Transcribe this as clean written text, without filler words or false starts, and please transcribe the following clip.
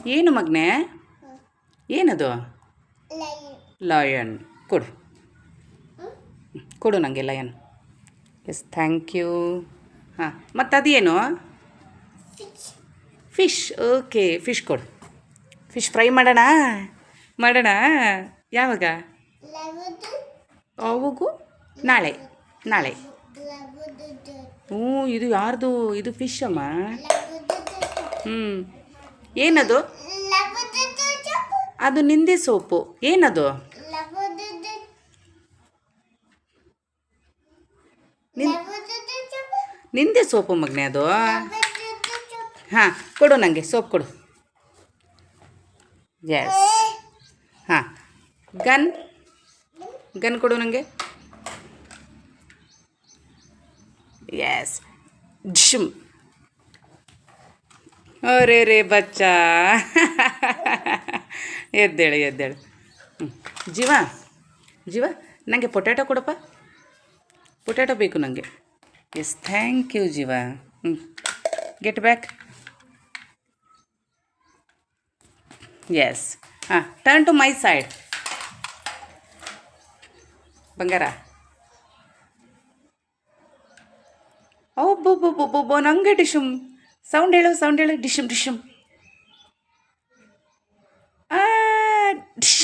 ಏನು ಮಗನೇ? ಏನದು? ಲಯನ್. ಕೊಡು ಕೊಡು ನನಗೆ ಲಯನ್. S, thank you. ಹಾಂ, ಮತ್ತು ಅದೇನು? ಫಿಶ್. ಓಕೆ, ಫಿಶ್ ಕೊಡು. ಫಿಶ್ ಫ್ರೈ ಮಾಡೋಣ. ಮಾಡೋಣ. ಯಾವಾಗ? ಅವಾಗೂ ನಾಳೆ. ನಾಳೆ. ಹ್ಞೂ, ಇದು ಯಾರ್ದು? ಇದು ಫಿಶ್ ಅಮ್ಮ. ಹ್ಞೂ. ಏನದು? ಅದು ನಿಂದೆ ಸೋಪು. ಏನದು? ನಿಂದೆ ಸೋಪು ಮಗನೇ ಅದು. ಹಾಂ, ಕೊಡು ನನಗೆ ಸೋಪ್ ಕೊಡು. ಎಸ್. ಹಾಂ, ಗನ್. ಗನ್ ಕೊಡು ನನಗೆ. ಎಸ್. ಡಿಶಮ್. ಅರೇ ರೇ ಬಚ್ಚ. ಎದ್ದೇಳು ಎದ್ದೇಳು. ಹ್ಞೂ. ಜೀವ ಜೀವ, ನನಗೆ ಪೊಟ್ಯಾಟೊ ಕೊಡಪ್ಪ. ಪೊಟ್ಯಾಟೊ ಬೇಕು ನನಗೆ. ಎಸ್, ಥ್ಯಾಂಕ್ ಯು ಜೀವ. ಹ್ಞೂ, ಗೆಟ್ ಬ್ಯಾಕ್. ಎಸ್. ಹಾಂ, ಟರ್ನ್ ಟು ಮೈ ಸೈಡ್. ಬಂಗಾರ. ಒಬ್ಬೊಬ್ಬೊಬ್ಬೊಬ್ಬೊ, ನನಗೆ ಡಿಶುಮ್. ಸೌಂಡ್ ಹೇಳು, ಸೌಂಡ್ ಹೇಳು. ಡಿಶುಮ್ ಡಿಶುಮ್. ಡಿಶ್.